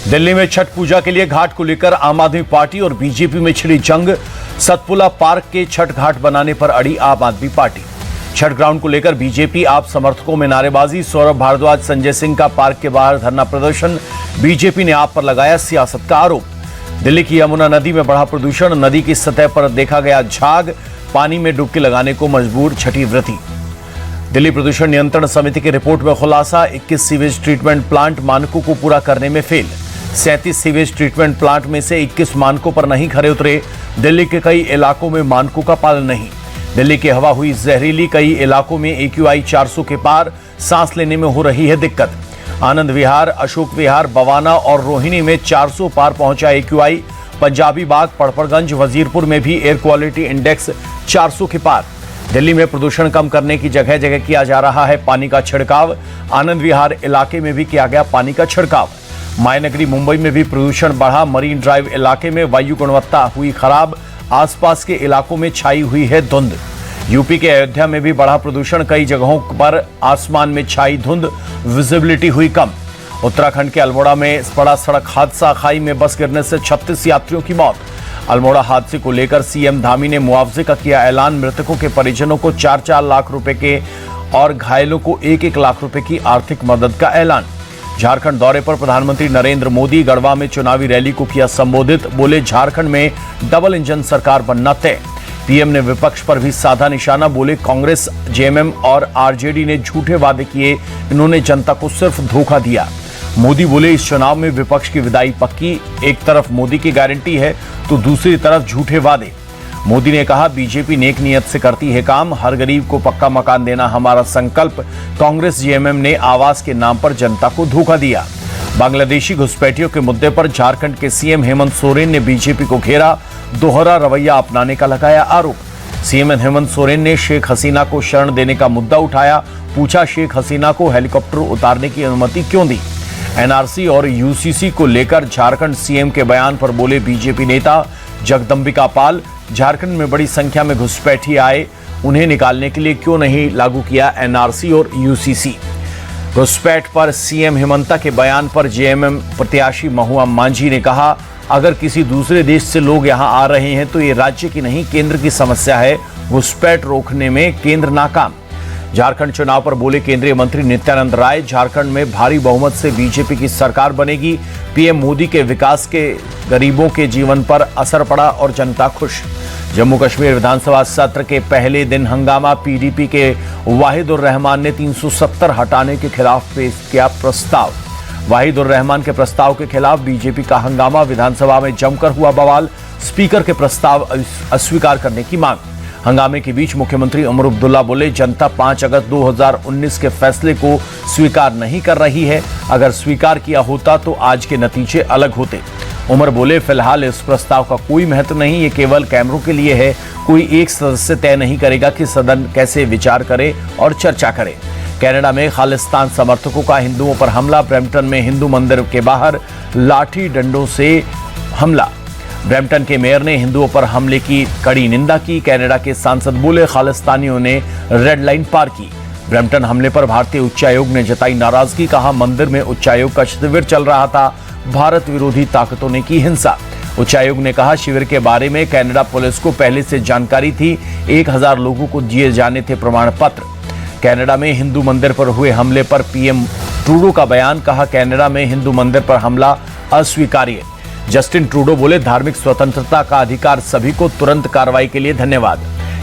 दिल्ली में छठ पूजा के लिए घाट को लेकर आम आदमी पार्टी और बीजेपी में छिड़ी जंग। सतपुला पार्क के छठ घाट बनाने पर अड़ी आम आदमी पार्टी। छठ ग्राउंड को लेकर बीजेपी आप समर्थकों में नारेबाजी। सौरभ भारद्वाज, संजय सिंह का पार्क के बाहर धरना प्रदर्शन। बीजेपी ने आप पर लगाया सियासत का आरोप। दिल्ली की यमुना नदी में बढ़ा प्रदूषण। नदी की सतह पर देखा गया झाग। पानी में डुबकी लगाने को मजबूर छठी व्रती। दिल्ली प्रदूषण नियंत्रण समिति की रिपोर्ट में खुलासा। 21 सीवेज ट्रीटमेंट प्लांट मानकों को पूरा करने में फेल। 37 सीवेज ट्रीटमेंट प्लांट में से 21 मानकों पर नहीं खरे उतरे। दिल्ली के कई इलाकों में मानकों का पालन नहीं। दिल्ली की हवा हुई जहरीली। कई इलाकों में AQI 400 के पार। सांस लेने में हो रही है दिक्कत। आनंद विहार, अशोक विहार, बवाना और रोहिणी में 400 पार पहुंचा AQI। पंजाबी बाग, पड़पड़गंज, वजीरपुर में भी एयर क्वालिटी इंडेक्स 400 के पार। दिल्ली में प्रदूषण कम करने की जगह जगह किया जा रहा है पानी का छिड़काव। आनंद विहार इलाके में भी किया गया पानी का छिड़काव। मायनगरी मुंबई में भी प्रदूषण बढ़ा। मरीन ड्राइव इलाके में वायु गुणवत्ता हुई खराब। आसपास के इलाकों में छाई हुई है धुंध। यूपी के अयोध्या में भी बढ़ा प्रदूषण। कई जगहों पर आसमान में छाई धुंध। विजिबिलिटी हुई कम। उत्तराखंड के अल्मोड़ा में बड़ा सड़क हादसा। खाई में बस गिरने से 36 यात्रियों की मौत। अल्मोड़ा हादसे को लेकर सीएम धामी ने मुआवजे का किया ऐलान। मृतकों के परिजनों को 4-4 लाख रुपए के और घायलों को 1-1 लाख रुपए की आर्थिक मदद का ऐलान। झारखंड दौरे पर प्रधानमंत्री नरेंद्र मोदी। गढ़वा में चुनावी रैली को किया संबोधित। बोले झारखंड में डबल इंजन सरकार बनना तय। पीएम ने विपक्ष पर भी साधा निशाना। बोले कांग्रेस, जेएमएम और आरजेडी ने झूठे वादे किए। इन्होंने जनता को सिर्फ धोखा दिया। मोदी बोले इस चुनाव में विपक्ष की विदाई पक्की। एक तरफ मोदी की गारंटी है तो दूसरी तरफ झूठे वादे। मोदी ने कहा बीजेपी नेक नियत से करती है काम। हर गरीब को पक्का मकान देना हमारा संकल्प। कांग्रेस, जेएमएम ने आवास के नाम पर जनता को धोखा दिया। बांग्लादेशी घुसपैठियों के मुद्दे पर झारखंड के सीएम हेमंत सोरेन ने बीजेपी को घेरा। दोहरा रवैया अपनाने का लगाया आरोप। सीएम हेमंत सोरेन ने शेख हसीना को शरण देने का मुद्दा उठाया। पूछा शेख हसीना को हेलीकॉप्टर उतारने की अनुमति क्यों दी। एनआरसी और यूसीसी को लेकर झारखंड सीएम के बयान पर बोले बीजेपी नेता। जगदंबिका पाल, झारखंड में बड़ी संख्या में घुसपैठी आए, उन्हें निकालने के लिए क्यों नहीं लागू किया एनआरसी और यूसीसी। घुसपैठ पर सीएम हेमंता के बयान पर जेएमएम प्रत्याशी महुआ मांझी ने कहा अगर किसी दूसरे देश से लोग यहां आ रहे हैं तो ये राज्य की नहीं केंद्र की समस्या है। घुसपैठ रोकने में केंद्र नाकाम। झारखंड चुनाव पर बोले केंद्रीय मंत्री नित्यानंद राय। झारखंड में भारी बहुमत से बीजेपी की सरकार बनेगी। पीएम मोदी के विकास के गरीबों के जीवन पर असर पड़ा और जनता खुश। जम्मू कश्मीर विधानसभा सत्र के पहले दिन हंगामा। पीडीपी के वाहिदुर रहमान ने 370 हटाने के खिलाफ पेश किया प्रस्ताव। वाहिदुर रहमान के प्रस्ताव के खिलाफ बीजेपी का हंगामा। विधानसभा में जमकर हुआ बवाल। स्पीकर के प्रस्ताव अस्वीकार करने की मांग। हंगामे के बीच मुख्यमंत्री उमर अब्दुल्ला बोले जनता 5 अगस्त 2019 के फैसले को स्वीकार नहीं कर रही है। अगर स्वीकार किया होता तो आज के नतीजे अलग होते। उमर बोले फिलहाल इस प्रस्ताव का कोई महत्व नहीं, ये केवल कैमरों के लिए है। कोई एक सदस्य तय नहीं करेगा कि सदन कैसे विचार करे और चर्चा करे। कनाडा में खालिस्तान समर्थकों का हिंदुओं पर हमला। ब्रैम्पटन में हिंदू मंदिर के बाहर लाठी डंडों से हमला। ब्रैम्पटन के मेयर ने हिंदुओं पर हमले की कड़ी निंदा की। कनाडा के सांसद बोले खालिस्तानियों ने रेड लाइन पार की। ब्रैम्पटन हमले पर भारतीय उच्चायोग ने जताई नाराजगी। कहा मंदिर में उच्चायोग का शिविर चल रहा था, भारत विरोधी ताकतों ने की हिंसा। उच्चायोग ने कहा शिविर के बारे में कनाडा पुलिस को पहले से जानकारी थी। 1000 लोगों को दिए जाने थे प्रमाण पत्र। कनाडा में हिंदू मंदिर पर हुए हमले पर पीएम ट्रूडो का बयान। कहा कनाडा में हिंदू मंदिर पर हमला अस्वीकार्य। जस्टिन ट्रूडो बोले धार्मिक स्वतंत्रता का अधिकार सभी को, तुरंत कार्रवाई के लिए धन्यवाद।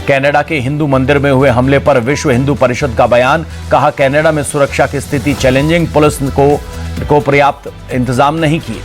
कनाडा के हिंदू मंदिर में हुए हमले पर विश्व हिंदू परिषद का बयान। कहा कनाडा में सुरक्षा की स्थिति चैलेंजिंग, पुलिस को पर्याप्त इंतजाम नहीं किए।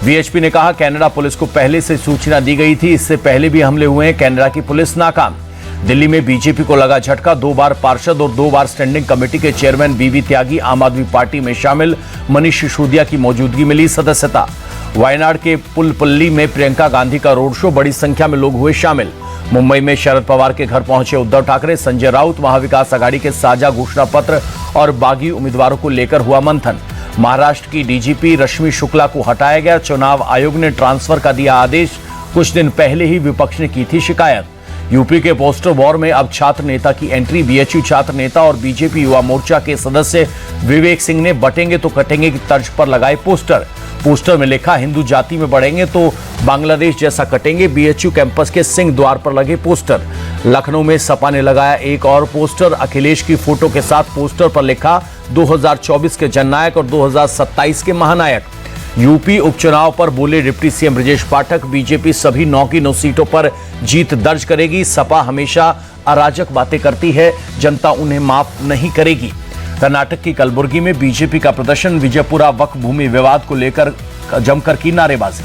वीएचपी ने कहा कनाडा पुलिस को पहले से सूचना दी गई थी, इससे पहले भी हमले हुए हैं, कनाडा की पुलिस नाकाम। दिल्ली में बीजेपी को लगा झटका। 2 बार पार्षद और 2 बार स्टैंडिंग कमेटी के चेयरमैन बीबी त्यागी आम आदमी पार्टी में शामिल। मनीष सिसोदिया की मौजूदगी मिली सदस्यता। वायनाड के पुलपल्ली में प्रियंका गांधी का रोड शो, बड़ी संख्या में लोग हुए शामिल। मुंबई में शरद पवार के घर पहुंचे उद्धव ठाकरे। संजय राउत, महाविकास आघाड़ी के साझा घोषणा पत्र और बागी उम्मीदवारों को लेकर हुआ मंथन। महाराष्ट्र की डीजीपी रश्मि शुक्ला को हटाया गया। चुनाव आयोग ने ट्रांसफर का दिया आदेश। कुछ दिन पहले ही विपक्ष ने की थी शिकायत। यूपी के पोस्टर वॉर में अब छात्र नेता की एंट्री। बीएचयू छात्र नेता और बीजेपी युवा मोर्चा के सदस्य विवेक सिंह ने बटेंगे तो कटेंगे की तर्ज पर लगाए पोस्टर में लिखा, हिंदू जाति में बढ़ेंगे तो बांग्लादेश जैसा कटेंगे। बीएचयू कैंपस के सिंह द्वार पर लगे पोस्टर। लखनऊ में सपा ने लगाया एक और पोस्टर, अखिलेश की फोटो के साथ पोस्टर पर लिखा 2024 के जननायक और 2027 के महानायक। यूपी उपचुनाव पर बोले deputy CM Brajesh Pathak, BJP सभी 9 की 9 सीटों पर जीत दर्ज करेगी। सपा हमेशा अराजक बातें करती है, जनता उन्हें माफ नहीं करेगी। कर्नाटक की कलबुर्गी में बीजेपी का प्रदर्शन, विजयपुरा वक्फ भूमि विवाद को लेकर जमकर की नारेबाजी।